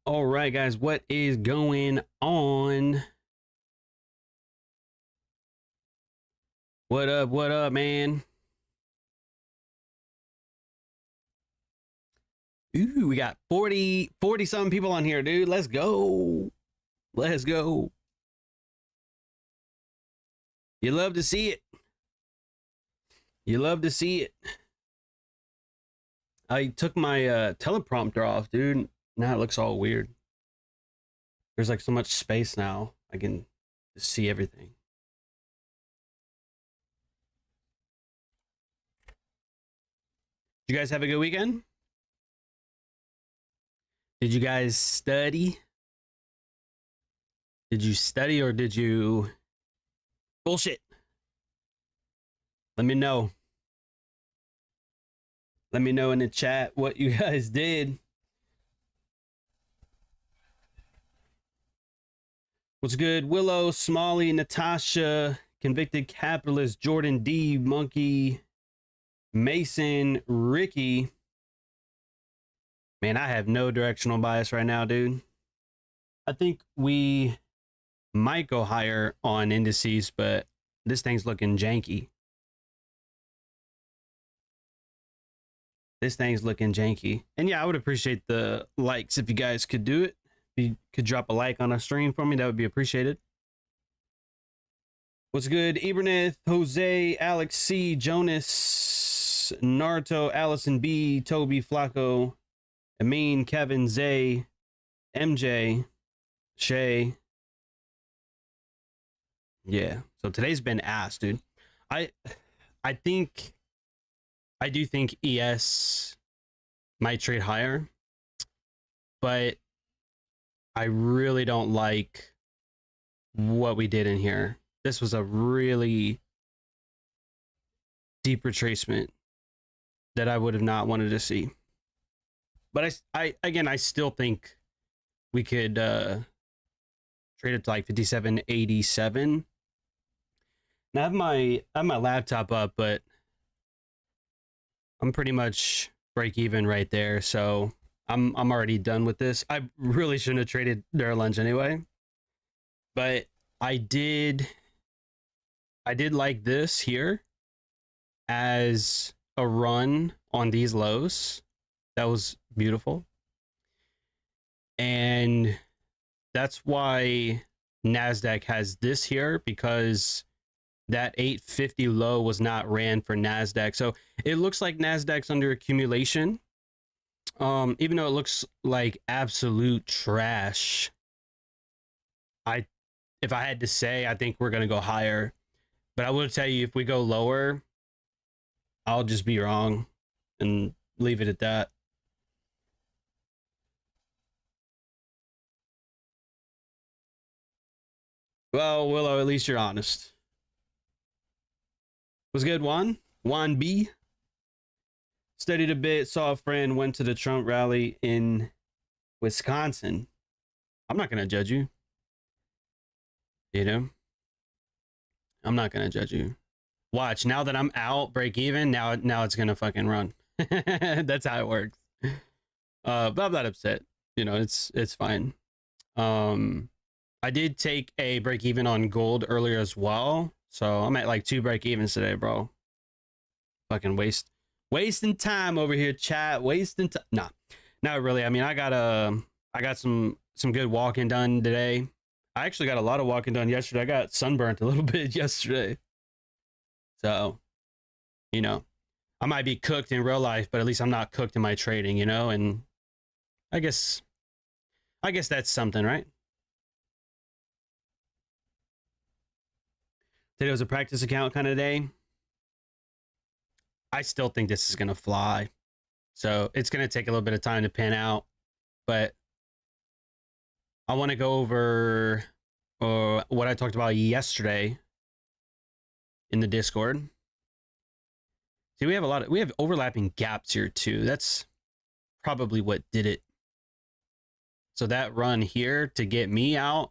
All right, guys, what is going on? What up, man? Ooh, we got 40 some people on here, dude. Let's go. Let's go. You love to see it. You love to see it. I took my teleprompter off, dude. Now it looks all weird. There's like so much space now. I can just see everything. Did you guys have a good weekend? Did you guys study? Did you study or did you bullshit? Let me know. Let me know in the chat what you guys did. What's good? Willow, Smalley, Natasha, Convicted Capitalist, Jordan D, Monkey, Mason, Ricky. Man, I have no directional bias right now, dude. I think we might go higher on indices, but this thing's looking janky. This thing's looking janky. And yeah, I would appreciate the likes if you guys could do it. If you could drop a like on a stream for me, that would be appreciated. What's good? Iberneth, Jose, Alex C, Jonas, Naruto, Allison B, Toby, Flacco, Amin, Kevin, Zay, MJ, Shay. Yeah. So today's been ass, dude. I do think ES might trade higher, but I really don't like what we did in here. This was a really deep retracement that I would have not wanted to see. But I still think we could trade it to like 57.87. Now I have my laptop up, but I'm pretty much break even right there. So I'm already done with this. I really shouldn't have traded their lunch anyway. But I did like this here as a run on these lows. That was beautiful. And that's why Nasdaq has this here, because that 850 low was not ran for Nasdaq. So it looks like Nasdaq's under accumulation. Even though it looks like absolute trash, if I had to say, I think we're gonna go higher. But I will tell you, if we go lower, I'll just be wrong and leave it at that. Well, Willow, at least you're honest. Was good, Juan? Juan B. Studied a bit, saw a friend, went to the Trump rally in Wisconsin. I'm not going to judge you. You know? I'm not going to judge you. Watch, now that I'm out, break even, now it's going to fucking run. That's how it works. But I'm not upset. You know, it's fine. I did take a break even on gold earlier as well. So I'm at like 2 break evens today, bro. Fucking wasting time over here, chat. Wasting time. Nah, not really. I mean, I got some good walking done today. I actually got a lot of walking done yesterday. I got sunburnt a little bit yesterday. So, you know, I might be cooked in real life, but at least I'm not cooked in my trading, you know? And I guess that's something, right? Today was a practice account kind of day. I still think this is going to fly. So it's going to take a little bit of time to pan out. But I want to go over what I talked about yesterday in the Discord. See, we have overlapping gaps here too. That's probably what did it. So that run here to get me out,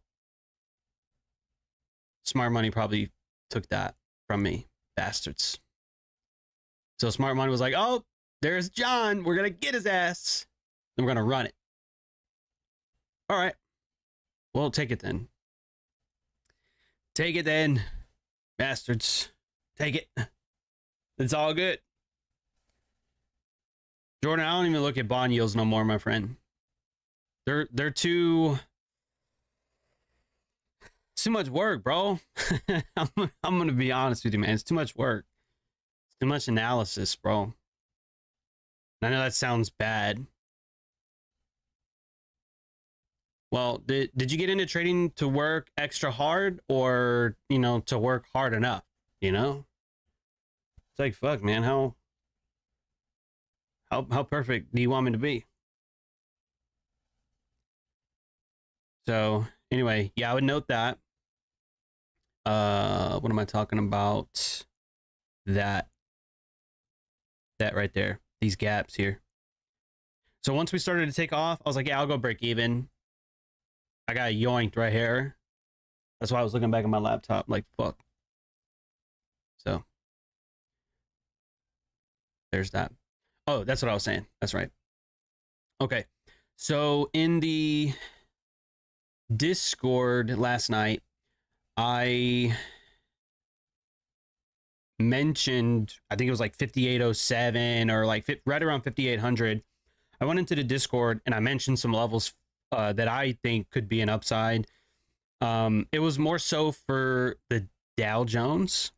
Smart Money probably took that from me, bastards. So Smart Money was like, oh, there's John. We're going to get his ass. Then we're going to run it. All right. Well, take it then. Take it then, bastards. Take it. It's all good. Jordan, I don't even look at bond yields no more, my friend. They're too much work, bro. I'm gonna be honest with you, man. It's too much work. It's too much analysis, bro. I know that sounds bad. Well, did you get into trading to work extra hard, or, you know, to work hard enough, you know? It's like, fuck, man, how How perfect do you want me to be? So anyway, yeah, I would note that. What am I talking about? That right there. These gaps here. So once we started to take off, I was like, yeah, I'll go break even. I got yoinked right here. That's why I was looking back at my laptop like, fuck. So there's that. Oh, that's what I was saying. That's right. Okay. So in the Discord last night, I mentioned, I think it was like 5807 or like right around 5800. I went into the Discord and I mentioned some levels that I think could be an upside. It was more so for the Dow Jones.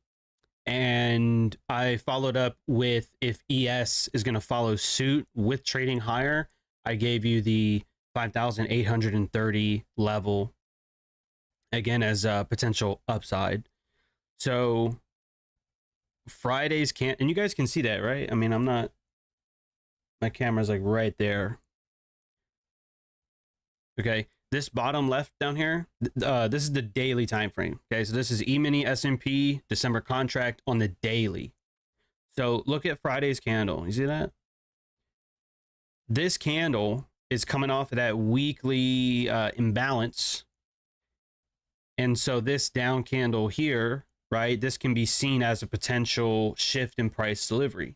And I followed up with if ES is going to follow suit with trading higher. I gave you the 5,830 level again as a potential upside. So Fridays can't, and you guys can see that, right? I mean, I'm not, my camera's like right there. Okay, this bottom left down here, this is the daily time frame. Okay, so this is E-mini S&P December contract on the daily. So look at Friday's candle. You see that? This candle is coming off of that weekly imbalance. And so this down candle here, right, this can be seen as a potential shift in price delivery.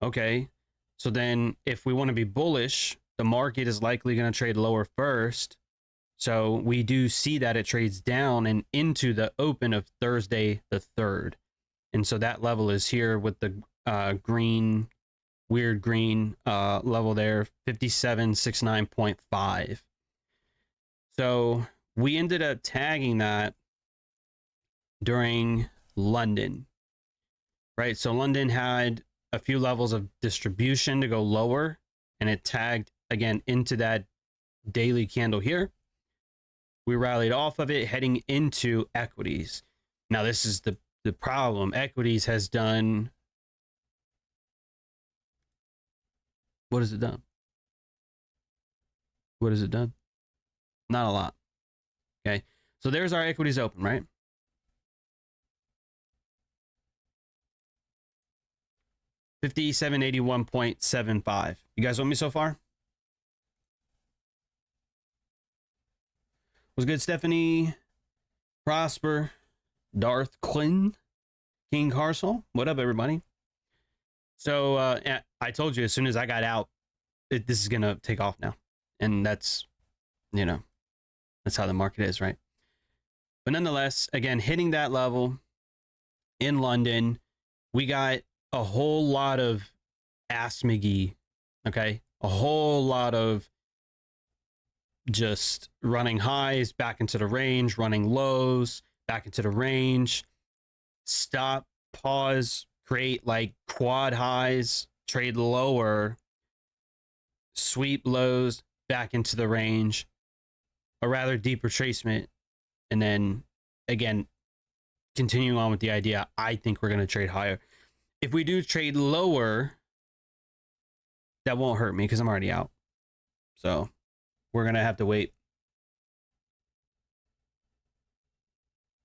Okay, so then if we want to be bullish, the market is likely going to trade lower first. So we do see that it trades down and into the open of Thursday the 3rd. And so that level is here with the green, weird green level there, 5769.5. So we ended up tagging that during London, right? So London had a few levels of distribution to go lower, and it tagged again into that daily candle here. We rallied off of it heading into equities. Now this is the problem. Equities has done, what has it done? What has it done? Not a lot. Okay, so there's our equities open, right? $57.81.75. You guys with me so far? Was good, Stephanie, Prosper, Darth Quinn, King Carsel. What up, everybody? So I told you as soon as I got out, this is gonna take off now, and that's, you know, that's how the market is, right? But nonetheless, again, hitting that level in London, we got a whole lot of ass McGee, okay? A whole lot of just running highs back into the range, running lows back into the range, stop, pause, create like quad highs, trade lower, sweep lows back into the range, a rather deep retracement, and then again, continuing on with the idea, I think we're going to trade higher. If we do trade lower, that won't hurt me because I'm already out. So we're going to have to wait.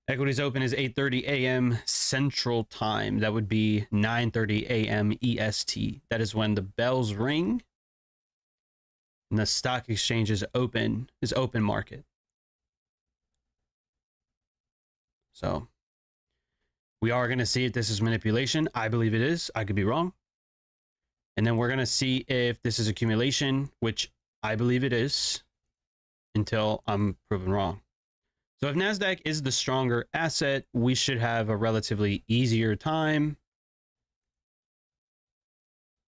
Equities open is 8:30 a.m. Central Time. That would be 9:30 a.m. EST. That is when the bells ring and the stock exchange is open market. So we are going to see if this is manipulation. I believe it is. I could be wrong. And then we're going to see if this is accumulation, which I believe it is, until I'm proven wrong. So if NASDAQ is the stronger asset, we should have a relatively easier time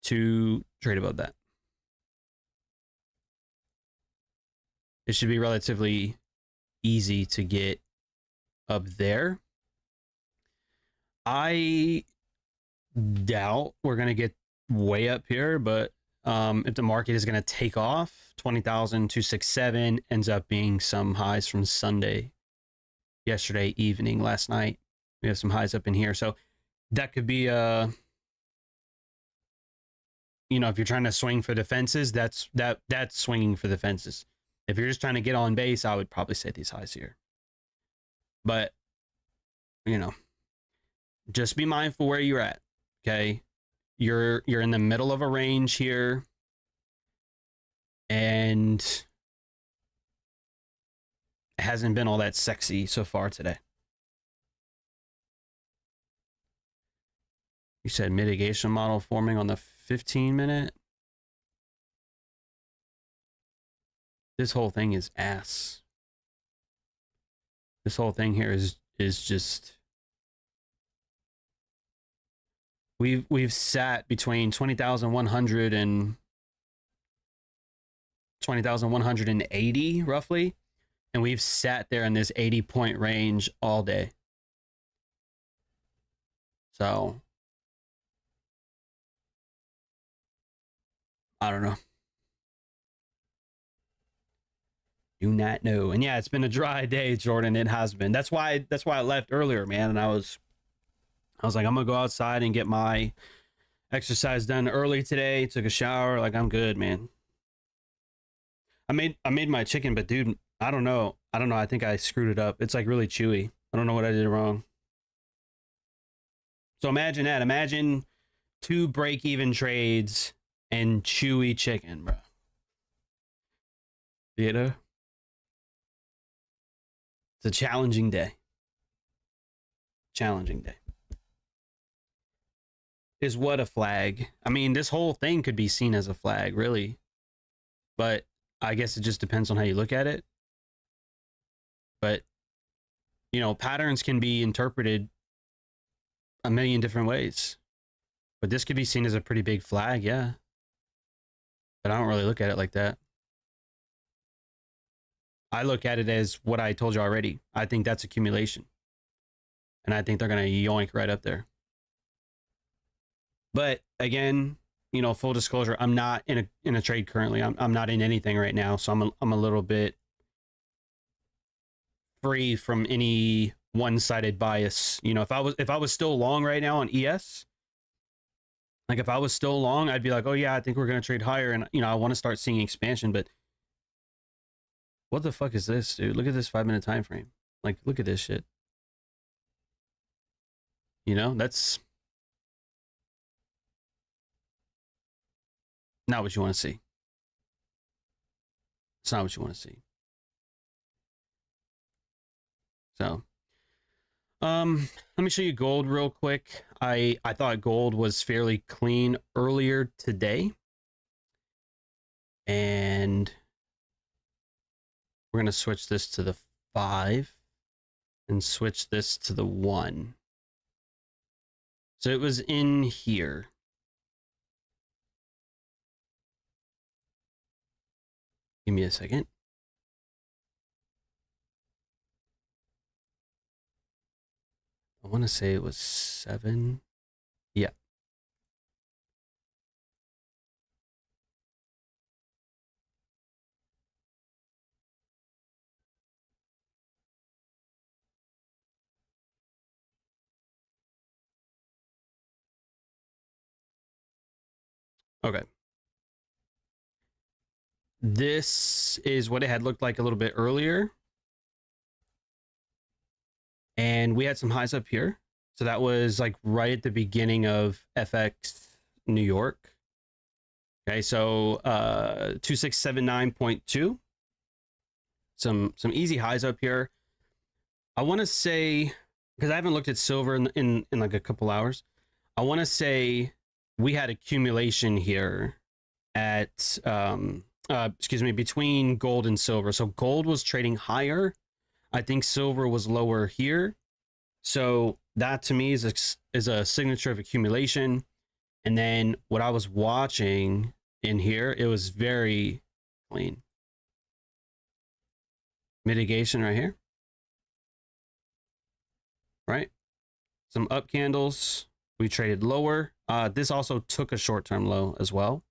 to trade above that. It should be relatively easy to get up there. I doubt we're going to get way up here, but if the market is going to take off, 20,267 ends up being some highs from Sunday, yesterday evening, last night. We have some highs up in here. So that could be you know, if you're trying to swing for the fences, that's swinging for the fences. If you're just trying to get on base, I would probably say these highs here. But, you know, just be mindful where you're at. Okay. You're in the middle of a range here. And it hasn't been all that sexy so far today. You said mitigation model forming on the 15-minute. This whole thing is ass. This whole thing here is just, we've sat between 20,100 and 20,180 roughly, and we've sat there in this 80-point range all day. So I don't know. Do not know. And yeah, it's been a dry day, Jordan. It has been. That's why I left earlier, man. And I was like, I'm gonna go outside and get my exercise done early today. Took a shower. Like, I'm good, man. I made my chicken, but dude, I don't know. I think I screwed it up. It's like really chewy. I don't know what I did wrong. So imagine that. Imagine 2 break-even trades and chewy chicken, bro. You know? It's a challenging day. Challenging day. Is what a flag? I mean, this whole thing could be seen as a flag, really. But I guess it just depends on how you look at it. But, you know, patterns can be interpreted a million different ways. But this could be seen as a pretty big flag, yeah. But I don't really look at it like that. I look at it as what I told you already. I think that's accumulation. And I think they're going to yoink right up there. But again, you know, full disclosure, I'm not in a trade currently. I'm not in anything right now, so I'm a little bit free from any one-sided bias. You know, if I was still long right now on ES, like if I was still long, I'd be like, oh yeah, I think we're going to trade higher, and you know, I want to start seeing expansion. But what the fuck is this, dude? Look at this 5-minute time frame. Like, look at this shit. You know, that's not what you want to see. It's not what you want to see. So, let me show you gold real quick. I thought gold was fairly clean earlier today. And we're going to switch this to the 5 and switch this to the 1. So it was in here. Give me a second. I want to say it was 7. Yeah. Okay. This is what it had looked like a little bit earlier. And we had some highs up here. So that was like right at the beginning of FX New York. Okay, so 2679.2. Some easy highs up here. I want to say, because I haven't looked at silver in like a couple hours, I want to say we had accumulation here at excuse me, between gold and silver. So gold was trading higher. I think silver was lower here. So that to me is a signature of accumulation. And then what I was watching in here, it was very clean. Mitigation right here. Right? Some up candles. We traded lower. This also took a short-term low as well.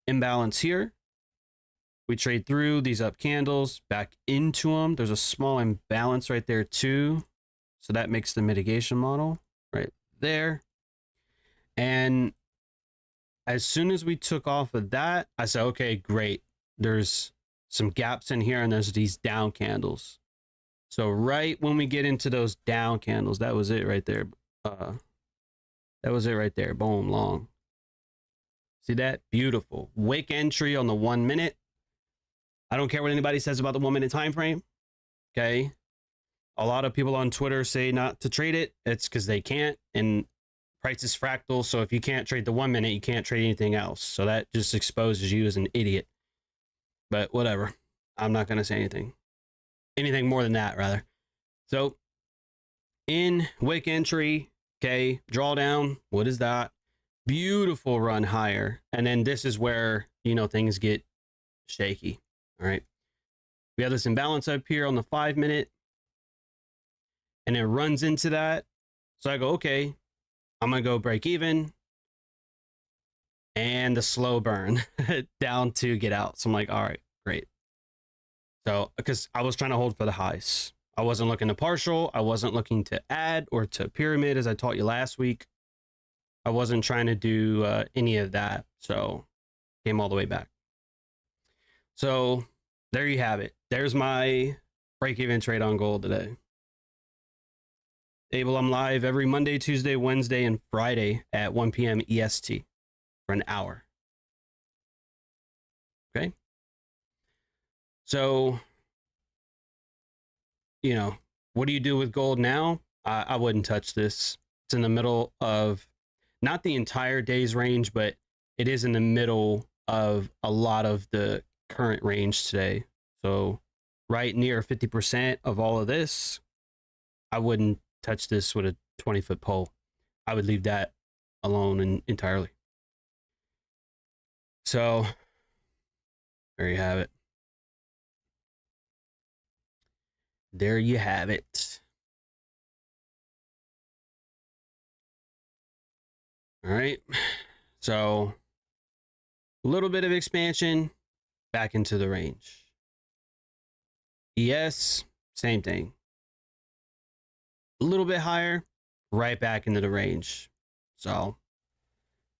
Imbalance here. We trade through these up candles back into them. There's a small imbalance right there too. So that makes the mitigation model right there. And as soon as we took off of that, I said, okay, great. There's some gaps in here and there's these down candles. So right when we get into those down candles, that was it right there. That was it right there. Boom, long. See that? Beautiful. Wick entry on the 1 minute. I don't care what anybody says about the 1 minute time frame. Okay. A lot of people on Twitter say not to trade it. It's because they can't. And price is fractal. So if you can't trade the 1 minute, you can't trade anything else. So that just exposes you as an idiot. But whatever. I'm not going to say anything. Anything more than that, rather. So in wick entry, okay, drawdown. What is that? Beautiful run higher. And then this is where, you know, things get shaky. All right. We have this imbalance up here on the 5 minute. And it runs into that. So I go, okay, I'm going to go break even. And the slow burn down to get out. So I'm like, all right, great. So, because I was trying to hold for the highs. I wasn't looking to partial. I wasn't looking to add or to pyramid, as I taught you last week. I wasn't trying to do any of that. So, came all the way back. So, there you have it. There's my break-even trade on gold today. Abel, I'm live every Monday, Tuesday, Wednesday, and Friday at 1 p.m. EST for an hour. Okay? So, you know, what do you do with gold now? I wouldn't touch this. It's in the middle of, not the entire day's range, but it is in the middle of a lot of the current range today. So, right near 50% of all of this, I wouldn't touch this with a 20-foot pole. I would leave that alone entirely. So, there you have it. There you have it. All right. So, a little bit of expansion back into the range. ES, same thing. A little bit higher, right back into the range. So,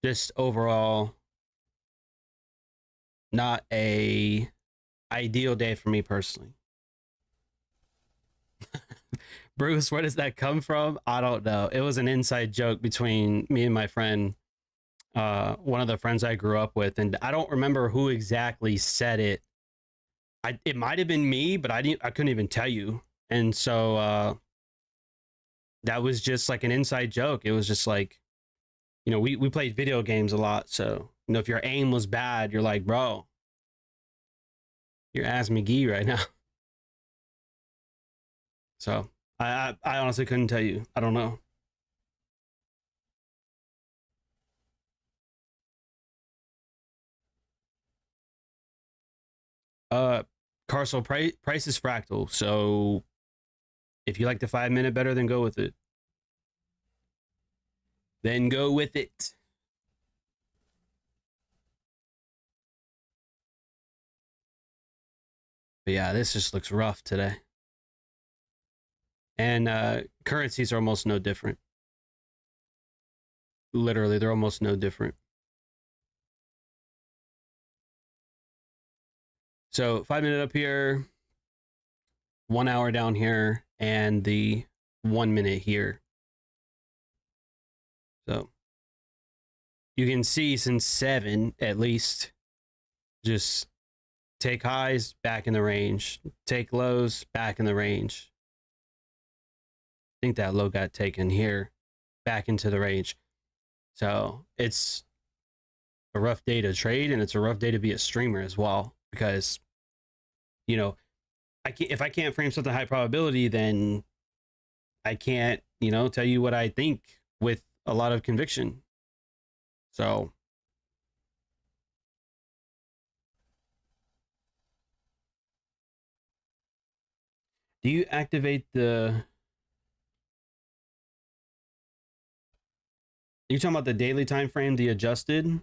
just overall, not a ideal day for me personally. Bruce, where does that come from? I don't know. It was an inside joke between me and my friend, one of the friends I grew up with, and I don't remember who exactly said it. It might have been me, but I couldn't even tell you. And so that was just like an inside joke. It was just like, you know, we played video games a lot, so you know, if your aim was bad, you're like, bro, you're ass McGee right now. So I honestly couldn't tell you. I don't know. Carso price is fractal, so if you like the 5 minute better, then go with it. Then go with it. But yeah, this just looks rough today. And currencies are almost no different. Literally, they're almost no different. So 5 minute up here, 1 hour down here, and the 1 minute here. So you can see since 7 at least, just take highs, back in the range, take lows, back in the range. I think that low got taken here, back into the range. So it's a rough day to trade, and it's a rough day to be a streamer as well, because, you know, if I can't frame something high probability, then I can't, you know, tell you what I think with a lot of conviction. So do you activate the, you talking about the daily time frame, the adjusted?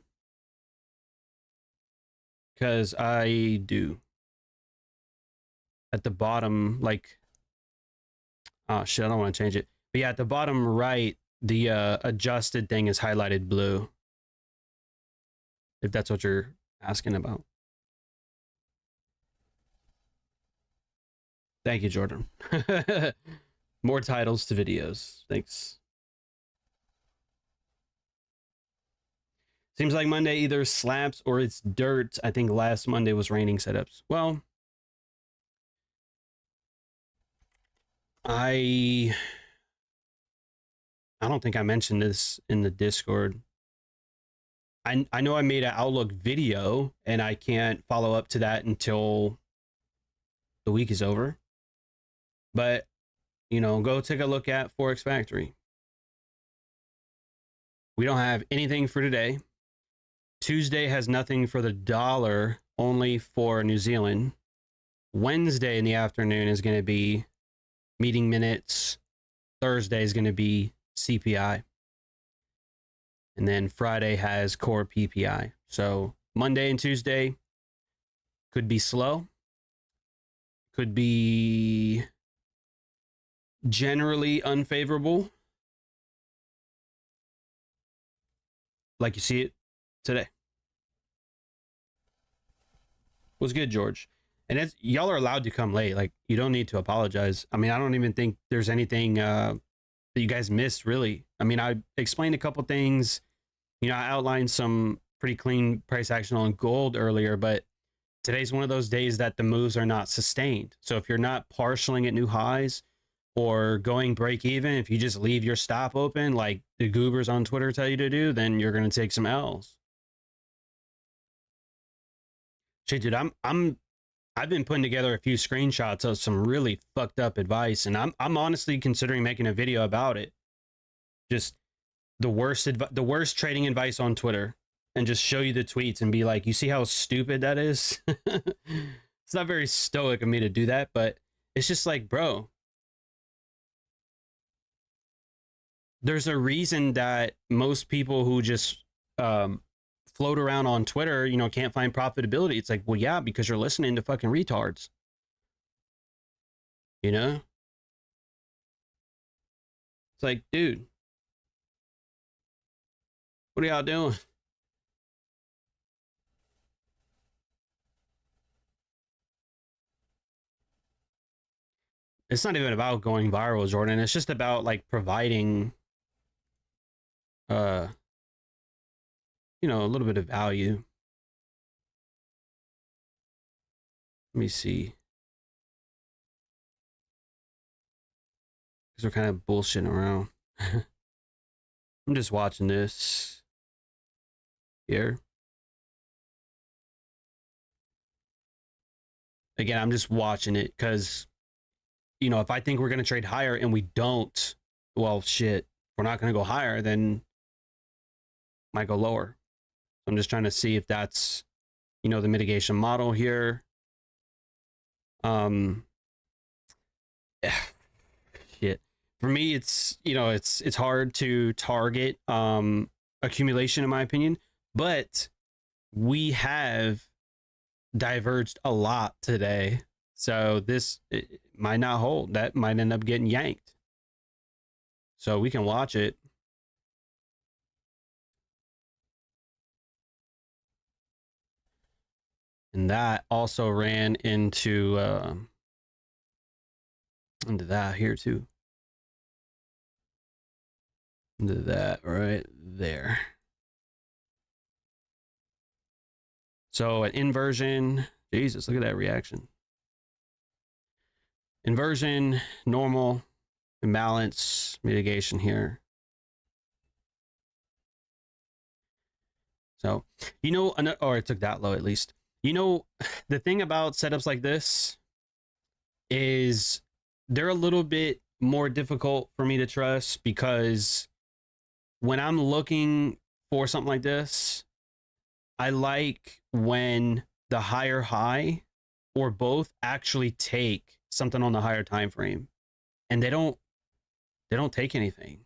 Because I do. At the bottom, like, oh shit, I don't want to change it. But yeah, at the bottom right, the adjusted thing is highlighted blue. if that's what you're asking about. Thank you, Jordan. More titles to videos. Thanks. Seems like Monday either slaps or it's dirt. I think last Monday was raining setups. Well, I don't think I mentioned this in the Discord. I know I made an Outlook video and I can't follow up to that until the week is over. But, you know, go take a look at Forex Factory. We don't have anything for today. Tuesday has nothing for the dollar, only for New Zealand. Wednesday in the afternoon is going to be meeting minutes. Thursday is going to be CPI. And then Friday has core PPI. So Monday and Tuesday could be slow. Could be generally unfavorable. Like you see it today. What's good, George? And it's, y'all are allowed to come late. Like, you don't need to apologize. I mean, I don't even think there's anything that you guys missed, really. I mean, I explained a couple things. You know, I outlined some pretty clean price action on gold earlier, but today's one of those days that the moves are not sustained. So if you're not partialing at new highs or going break even, if you just leave your stop open like the goobers on Twitter tell you to do, then you're going to take some L's. Shit, dude, I've been putting together a few screenshots of some really fucked up advice, and I'm honestly considering making a video about it. Just the worst trading advice on Twitter, and just show you the tweets and be like, you see how stupid that is? It's not very stoic of me to do that, but it's just like, bro, there's a reason that most people who just float around on Twitter, you know, can't find profitability. It's like, well, yeah, because you're listening to fucking retards. You know? It's like, dude, what are y'all doing? It's not even about going viral, Jordan. It's just about like providing you know, a little bit of value. Let me see. Because we're kind of bullshitting around. I'm just watching this here. Again, I'm just watching it because, you know, if I think we're going to trade higher and we don't, well, shit, we're not going to go higher, then might go lower. I'm just trying to see if that's, you know, the mitigation model here. Shit. For me, it's, you know, it's hard to target accumulation in my opinion, but we have diverged a lot today. So this might not hold. That might end up getting yanked. So we can watch it. And that also ran into that here too. Into that right there. So an inversion, Jesus, look at that reaction. Inversion, normal, imbalance, mitigation here. So, you know, or it took that low at least. You know, the thing about setups like this is they're a little bit more difficult for me to trust because when I'm looking for something like this, I like when the higher high or both actually take something on the higher time frame, and they don't take anything,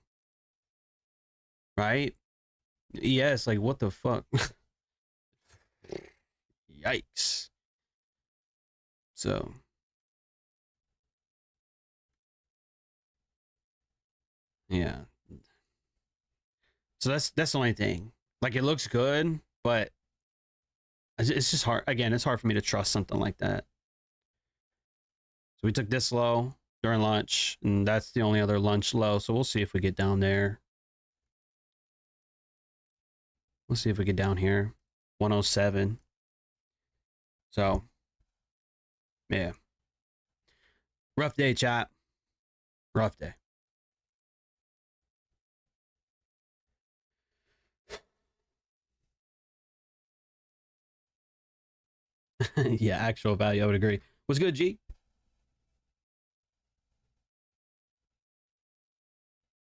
right? Yes, like what the fuck? Yikes. So yeah. So that's the only thing. Like, it looks good, but It's just hard. Again, it's hard for me to trust something like that. So we took this low during lunch, and that's the only other lunch low. So we'll see if we get down there. We'll see if we get down here. 107. So, yeah. Rough day, chat. Rough day. Yeah, actual value, I would agree. What's good, G?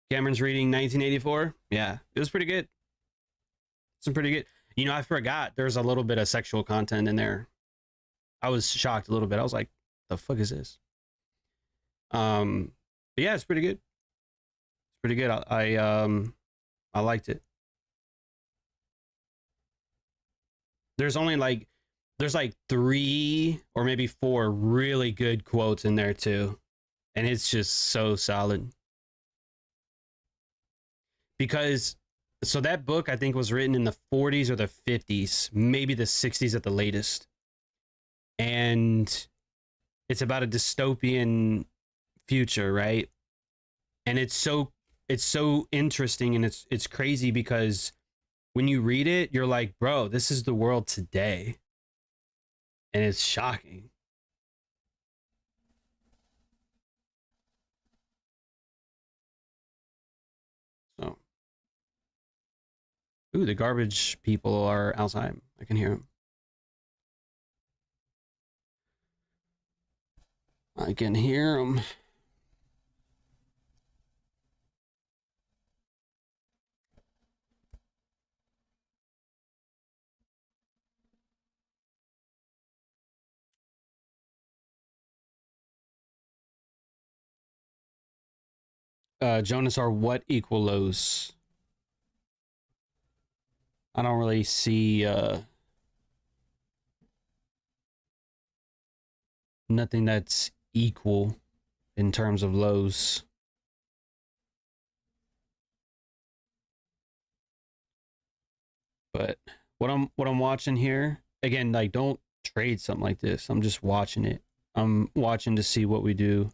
Cameron's reading 1984. Yeah, it was pretty good. Some pretty good. You know, I forgot there's a little bit of sexual content in there. I was shocked a little bit. I was like, the fuck is this? But yeah, it's pretty good. It's pretty good. I liked it. There's only like there's like 3 or maybe 4 really good quotes in there too. And it's just so solid. Because so that book I think was written in the 40s or the 50s, maybe the 60s at the latest. And it's about a dystopian future, right? And it's so interesting, and it's crazy because when you read it, you're like, bro, this is the world today. And it's shocking. So, ooh, the garbage people are outside. I can hear them. I can hear them. Jonas, are what equal lows? I don't really see nothing that's equal in terms of lows. But what I'm watching here, again, like, don't trade something like this. I'm just watching it. I'm watching to see what we do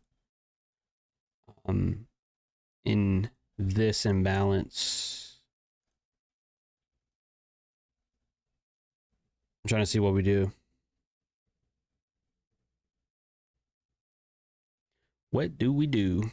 in this imbalance. I'm trying to see what we do. What do we do?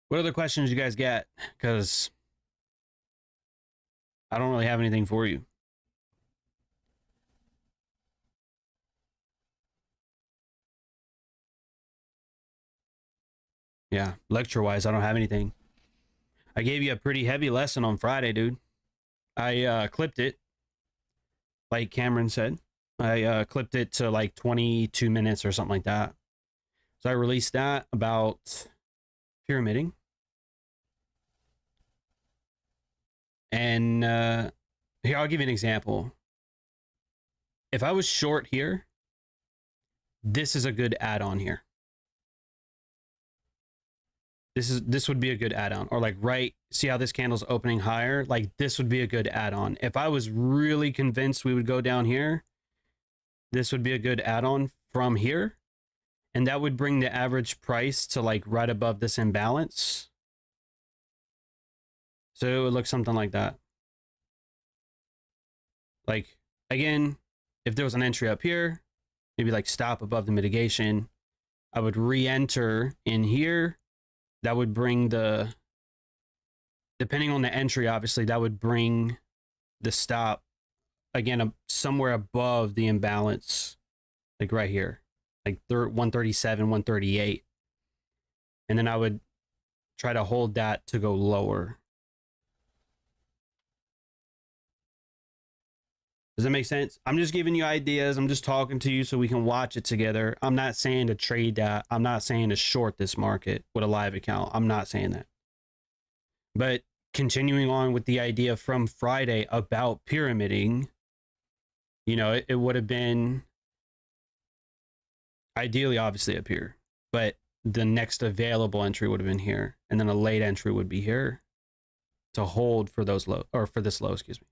What other questions you guys got? Because I don't really have anything for you. Yeah, lecture-wise, I don't have anything. I gave you a pretty heavy lesson on Friday, dude. I clipped it, like Cameron said. I clipped it to like 22 minutes or something like that. So I released that about pyramiding. And here, I'll give you an example. If I was short here, this is a good add-on here. This would be a good add-on. Or like, right, see how this candle's opening higher? Like, this would be a good add-on. If I was really convinced we would go down here, this would be a good add-on from here. And that would bring the average price to like right above this imbalance. So it would look something like that. Like, again, if there was an entry up here, maybe like stop above the mitigation, I would re-enter in here. That would bring the, depending on the entry, obviously, that would bring the stop, again, somewhere above the imbalance, like right here, like 137, 138. And then I would try to hold that to go lower. Does that make sense? I'm just giving you ideas. I'm just talking to you so we can watch it together. I'm not saying to trade that. I'm not saying to short this market with a live account. I'm not saying that. But continuing on with the idea from Friday about pyramiding, you know, it would have been ideally obviously up here, but the next available entry would have been here, and then a late entry would be here to hold for those low, or for this low, excuse me.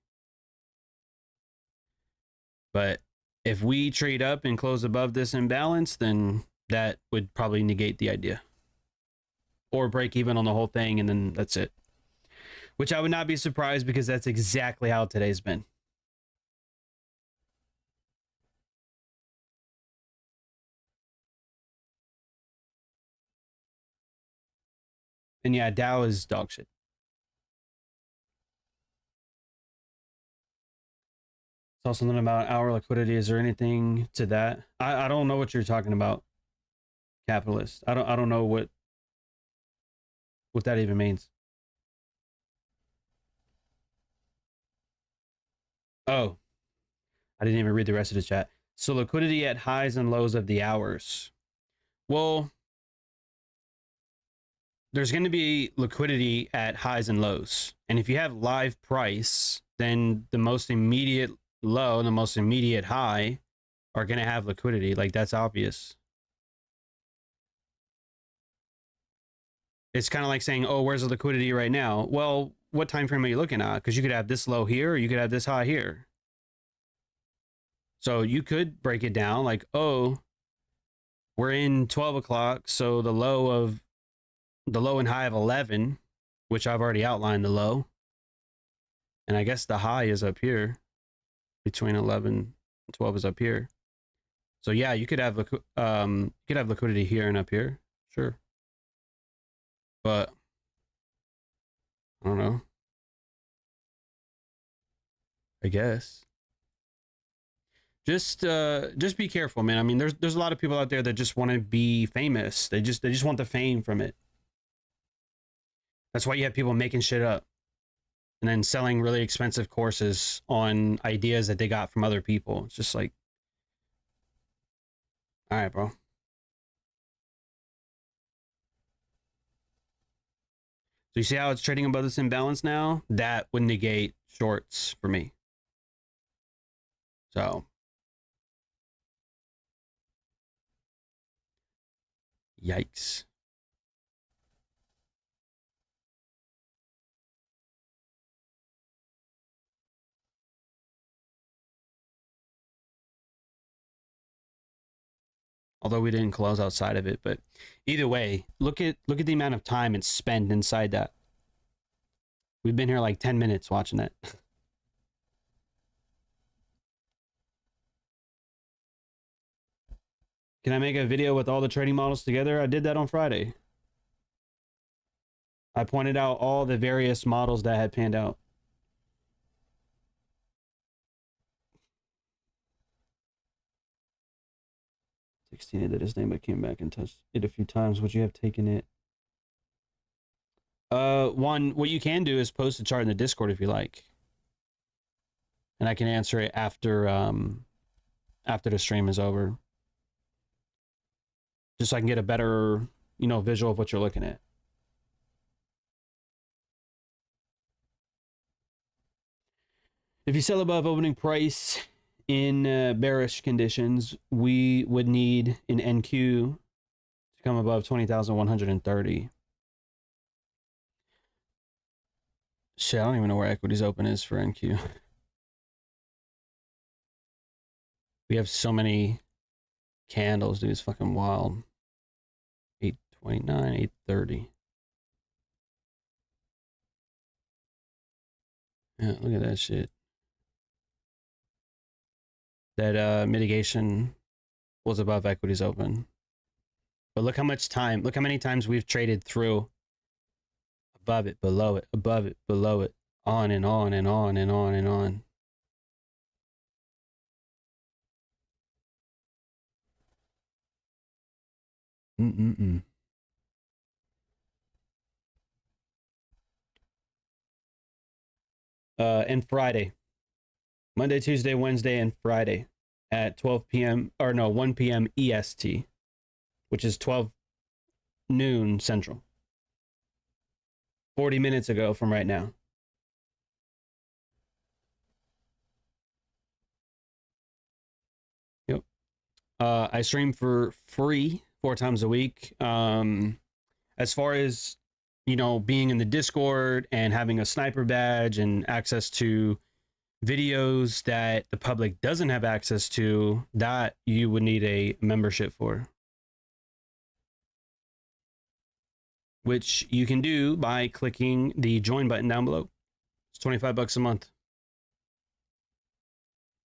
But if we trade up and close above this imbalance, then that would probably negate the idea, or break even on the whole thing, and then that's it. Which I would not be surprised, because that's exactly how today's been. And yeah, Dow is dog shit. Saw something about our liquidity. Is there anything to that? I don't know what you're talking about, capitalist. I don't know what that even means. Oh, I didn't even read the rest of the chat. So liquidity at highs and lows of the hours. Well, there's going to be liquidity at highs and lows. And if you have live price, then the most immediate low and the most immediate high are going to have liquidity. Like, that's obvious. It's kind of like saying, oh, where's the liquidity right now? Well, what time frame are you looking at? Because you could have this low here, or you could have this high here. So you could break it down like, oh, we're in 12 o'clock, so the low and high of 11, which I've already outlined the low, and I guess the high is up here, between 11 and 12 is up here. So yeah, you could have liquidity here and up here, sure. But I don't know. I guess. Just be careful, man. I mean, there's a lot of people out there that just want to be famous. They just want the fame from it. That's why you have people making shit up and then selling really expensive courses on ideas that they got from other people. It's just like, all right, bro. So you see how it's trading above this imbalance now? That would negate shorts for me. So, yikes. Although we didn't close outside of it, but either way, look at the amount of time it's spent inside that. We've been here like 10 minutes watching that. Can I make a video with all the trading models together? I did that on Friday. I pointed out all the various models that had panned out. Sixteen did his name, but came back and touched it a few times. Would you have taken it? One, what you can do is post a chart in the Discord if you like, and I can answer it after the stream is over, just so I can get a better, you know, visual of what you're looking at. If you sell above opening price in bearish conditions, we would need an NQ to come above 20,130. Shit, I don't even know where equities open is for NQ. We have so many candles, dude. It's fucking wild. 829, 830. Yeah, look at that shit. That mitigation was above equities open. But look how much time, look how many times we've traded through above it, below it, above it, below it, on and on and on and on and on. And Friday. Monday, Tuesday, Wednesday, and Friday at 12 p.m. or no, 1 p.m. EST, which is 12 noon Central. 40 minutes ago from right now. Yep. I stream for free 4 times a week. As far as, you know, being in the Discord and having a sniper badge and access to videos that the public doesn't have access to, that you would need a membership for, which you can do by clicking the join button down below. It's 25 bucks a month.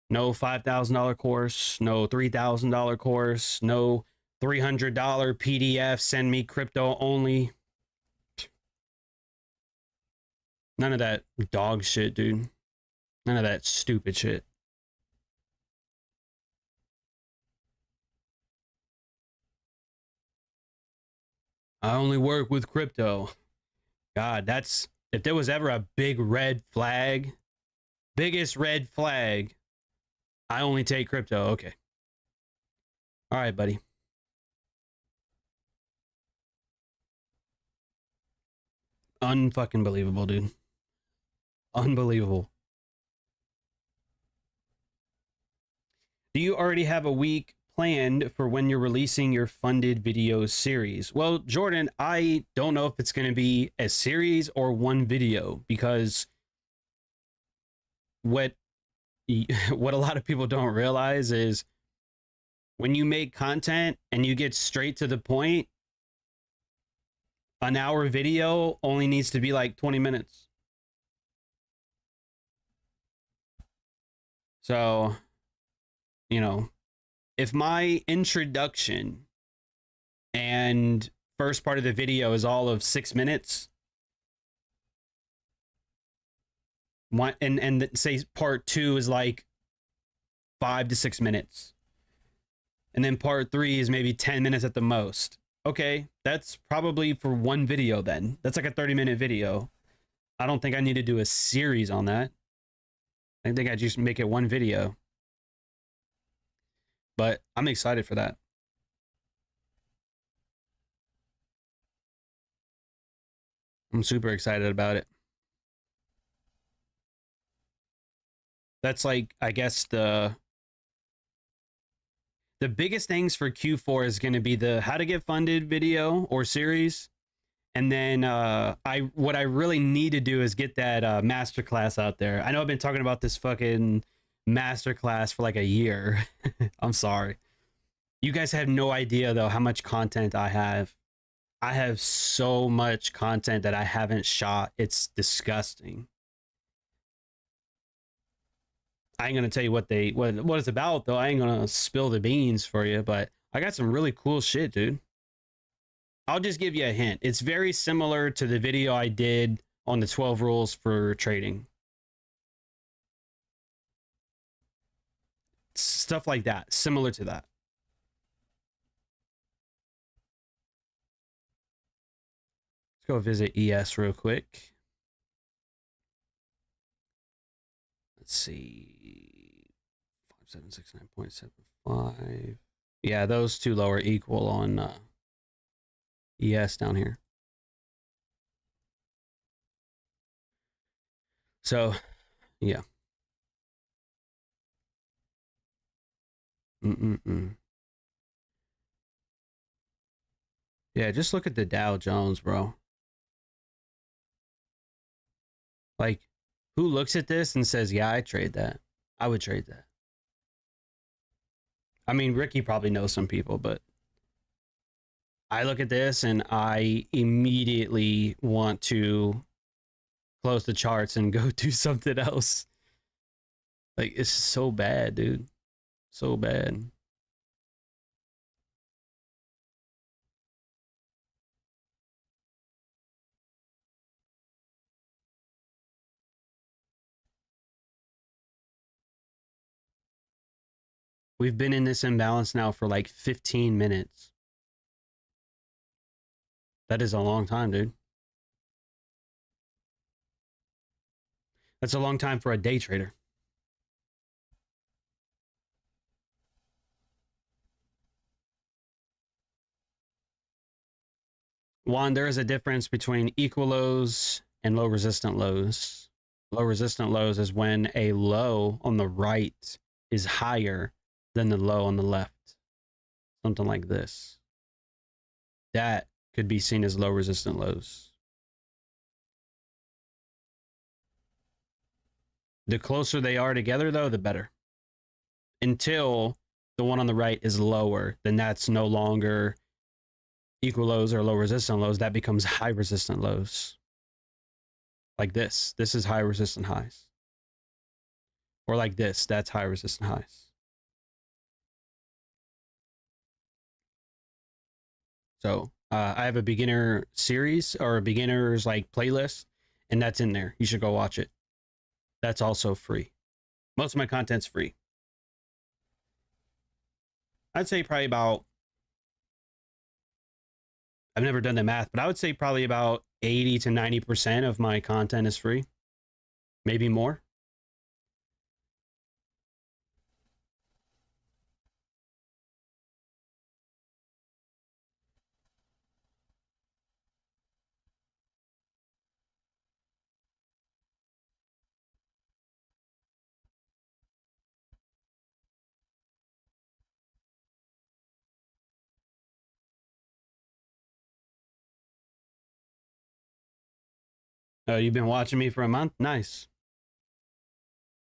No $5,000 course, no $3,000 course, no $300 PDF, send me crypto only. None of that dog shit, dude. None of that stupid shit. I only work with crypto. God, that's, if there was ever a big red flag, biggest red flag, I only take crypto. Okay. All right, buddy. Unfucking believable, dude. Unbelievable. Do you already have a week planned for when you're releasing your funded video series? Well, Jordan, I don't know if it's going to be a series or one video, because what what a lot of people don't realize is when you make content and you get straight to the point, an hour video only needs to be like 20 minutes. So, you know, if my introduction and first part of the video is all of 6 minutes, and say part 2 is like 5 to 6 minutes, and then part 3 is maybe 10 minutes at the most. Okay, that's probably for one video then. That's like a 30-minute video. I don't think I need to do a series on that. I think I just make it one video. But I'm excited for that. I'm super excited about it. That's like, I guess the biggest things for Q4 is going to be the how to get funded video or series. And then what I really need to do is get that masterclass out there. I know I've been talking about this fucking masterclass for like a year. I'm sorry. You guys have no idea though how much content I have. I have so much content that I haven't shot. It's disgusting. I ain't gonna tell you what it's about though. I ain't gonna spill the beans for you, but I got some really cool shit, dude. I'll just give you a hint. It's very similar to the video I did on the 12 rules for trading. Stuff like that, similar to that. Let's go visit ES real quick. Let's see. 5769.75. Yeah, those two lower equal on ES down here. So, yeah. Yeah, just look at the Dow Jones, bro. Like, who looks at this and says, yeah, I trade that? I would trade that. I mean, Ricky probably knows some people, but I look at this and I immediately want to close the charts and go do something else. Like, it's so bad, dude. So bad. We've been in this imbalance now for like 15 minutes. That is a long time, dude. That's a long time for a day trader. Juan, there is a difference between equal lows and low resistant lows. Low resistant lows is when a low on the right is higher than the low on the left. Something like this. That could be seen as low resistant lows. The closer they are together, though, the better. Until the one on the right is lower, then that's no longer equal lows or low resistant lows. That becomes high resistant lows. Like this. This is high resistant highs. Or like this. That's high resistant highs. So I have a beginner series or a beginner's like playlist, and that's in there. You should go watch it. That's also free. Most of my content's free. I'd say probably about, I've never done the math, but I would say probably about 80 to 90% of my content is free. Maybe more. You've been watching me for a month? Nice.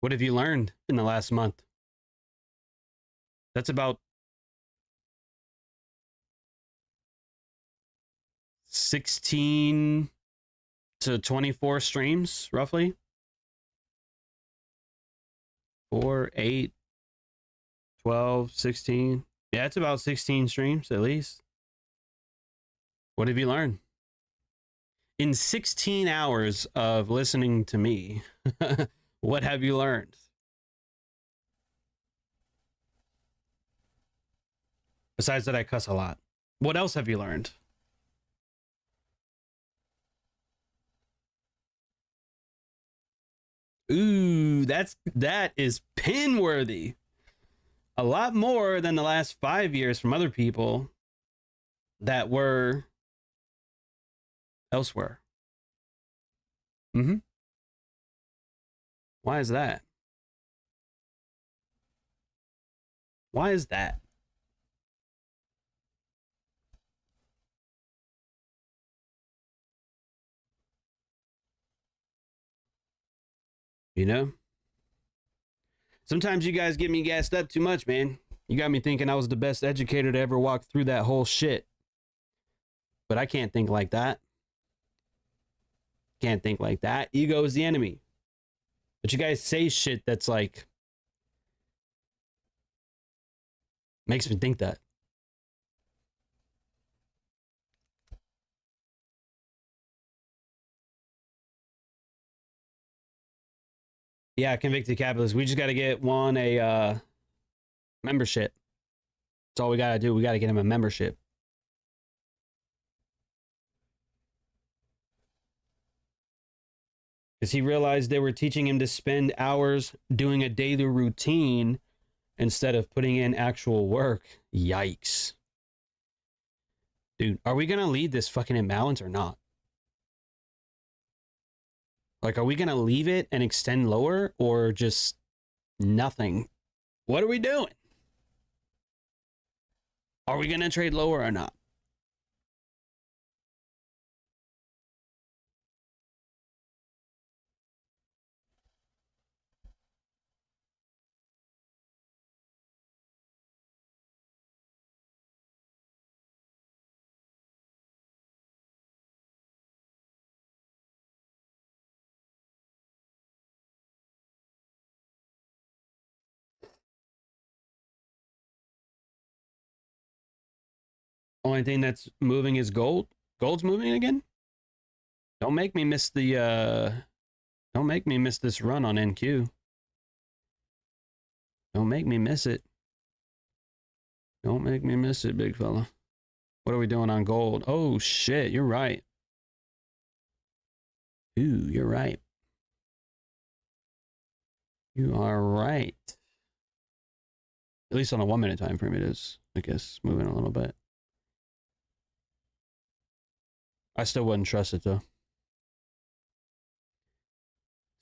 What have you learned in the last month? That's about 16 to 24 streams, roughly. 4, 8, 12, 16. Yeah, it's about 16 streams at least. What have you learned? In 16 hours of listening to me, what have you learned? Besides that, I cuss a lot. What else have you learned? Ooh, that is pin worthy. A lot more than the last 5 years from other people that were elsewhere. Why is that? Why is that? You know? Sometimes you guys get me gassed up too much, man. You got me thinking I was the best educator to ever walk through that whole shit. But I can't think like that. Can't think like that. Ego is the enemy. But you guys say shit that's like, makes me think that. Yeah, convicted capitalist. We just got to get Juan a membership. That's all we got to do. We got to get him a membership. Because he realized they were teaching him to spend hours doing a daily routine instead of putting in actual work. Yikes. Dude, are we going to lead this fucking imbalance or not? Like, are we going to leave it and extend lower or just nothing? What are we doing? Are we going to trade lower or not? Only thing that's moving is gold. Gold's moving again? Don't make me miss the don't make me miss this run on NQ. Don't make me miss it. Don't make me miss it, big fella. What are we doing on gold? Oh shit, you're right. Ooh, you're right. You are right. At least on a 1 minute time frame it is, I guess, moving a little bit. I still wouldn't trust it though.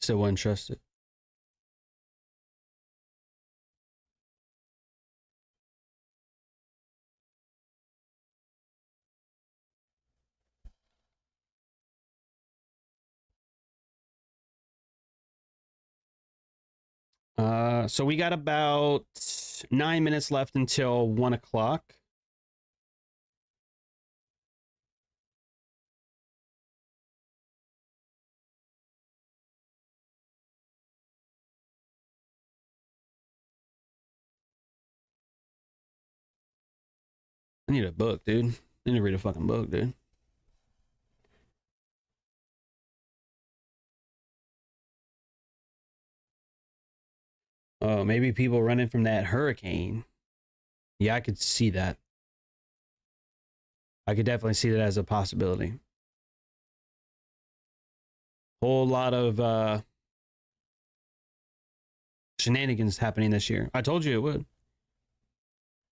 Still wouldn't trust it. So we got about 9 minutes left until 1 o'clock. I need a book, dude. I need to read a fucking book, dude. Oh, maybe people running from that hurricane. Yeah, I could see that. I could definitely see that as a possibility. Whole lot of shenanigans happening this year. I told you it would.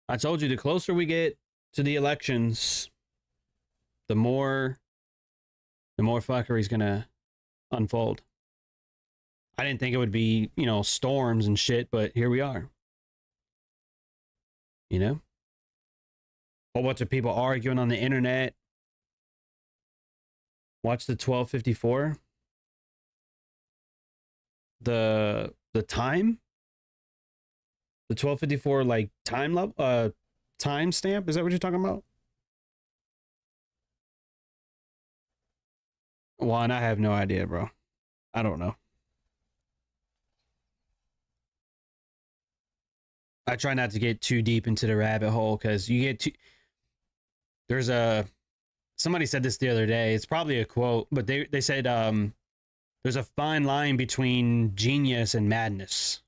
I told you the closer we get to the elections, the more fuckery's gonna unfold. I didn't think it would be, you know, storms and shit, but here we are. You know? Whole bunch of people arguing on the internet. Watch the 1254. The time? The 1254 like time level time stamp? Is that what you're talking about? Juan, I have no idea, bro. I don't know. I try not to get too deep into the rabbit hole because you get too. There's a somebody said this the other day. It's probably a quote, but they said there's a fine line between genius and madness,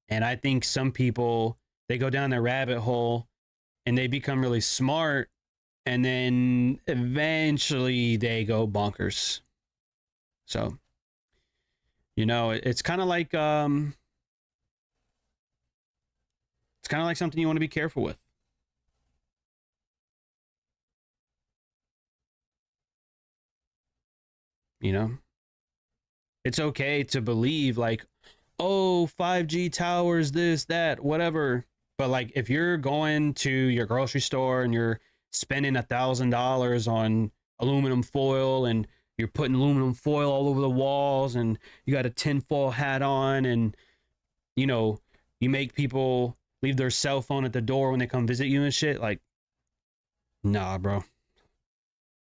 and I think some people they go down the rabbit hole and they become really smart, and then eventually they go bonkers. So, you know, it's kind of like it's kind of like something you want to be careful with. You know, it's okay to believe like, oh, 5G towers, this, that, whatever. But like, if you're going to your grocery store and you're spending $1,000 on aluminum foil and you're putting aluminum foil all over the walls and you got a tinfoil hat on and, you know, you make people leave their cell phone at the door when they come visit you and shit, like, nah, bro.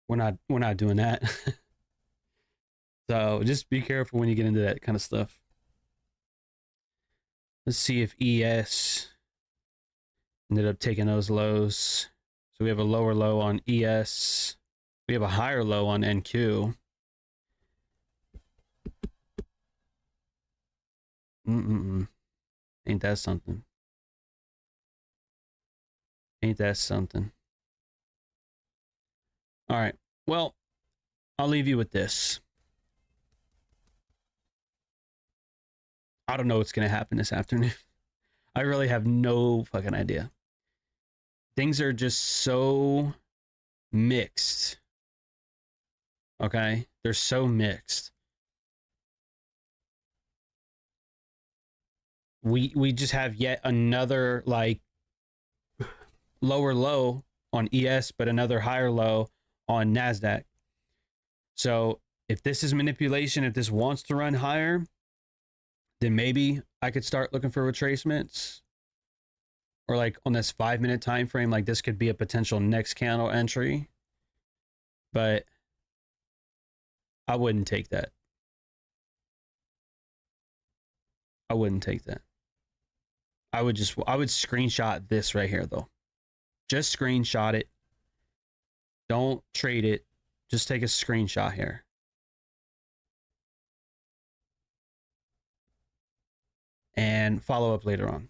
We're not doing that. So just be careful when you get into that kind of stuff. Let's see if ES ended up taking those lows. So we have a lower low on ES. We have a higher low on NQ. Ain't that something? Ain't that something? All right. Well, I'll leave you with this. I don't know what's going to happen this afternoon. I really have no fucking idea. Things are just so mixed. Okay? They're so mixed. We just have yet another like lower low on ES, but another higher low on Nasdaq. So if this is manipulation, if this wants to run higher, then maybe I could start looking for retracements. Or like on this 5-minute time frame, like this could be a potential next candle entry. But I wouldn't take that. I wouldn't take that. I would screenshot this right here though. Just screenshot it. Don't trade it. Just take a screenshot here. And follow up later on.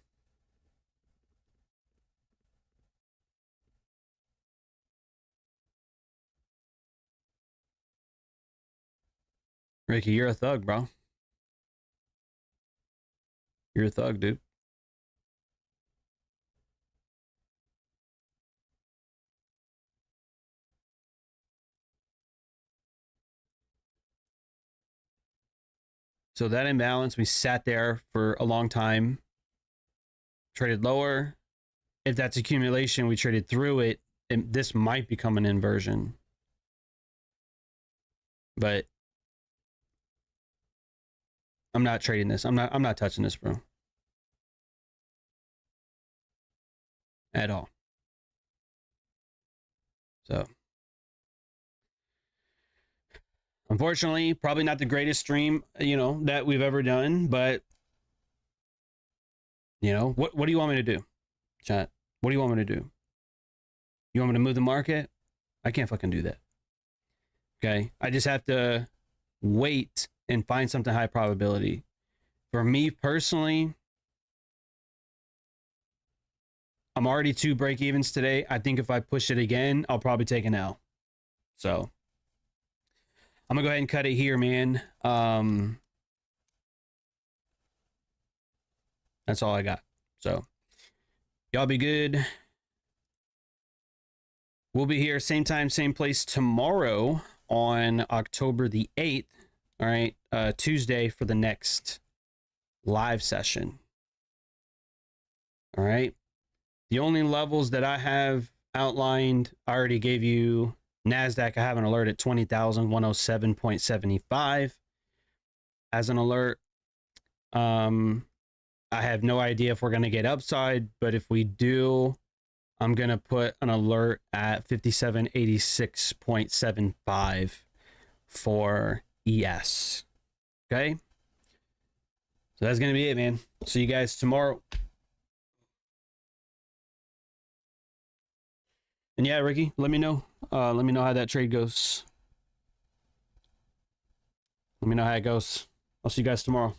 Ricky, you're a thug, bro. You're a thug, dude. So that imbalance, we sat there for a long time, traded lower. If that's accumulation, we traded through it, and this might become an inversion. But I'm not trading this. I'm not touching this, bro. At all. So unfortunately, probably not the greatest stream, you know, that we've ever done, but you know, what do you want me to do? Chat. What do you want me to do? You want me to move the market? I can't fucking do that. Okay. I just have to wait and find something high probability. For me personally, I'm already 2 break evens today. I think if I push it again, I'll probably take an L. So I'm gonna go ahead and cut it here, man. That's all I got. So y'all be good. We'll be here same time, same place tomorrow on October the 8th. All right, Tuesday for the next live session. All right. The only levels that I have outlined, I already gave you NASDAQ. I have an alert at 20,107.75 as an alert. I have no idea if we're going to get upside, but if we do, I'm going to put an alert at 5786.75 for ES. Okay. So that's going to be it, man. See you guys tomorrow. And yeah, Ricky, let me know. Let me know how that trade goes. Let me know how it goes. I'll see you guys tomorrow.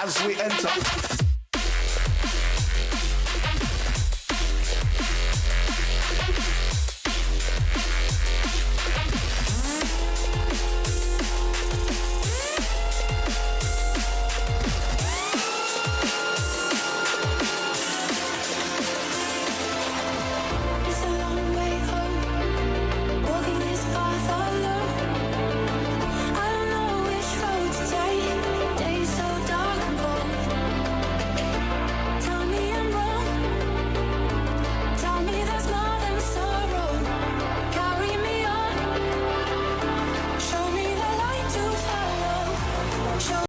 As we enter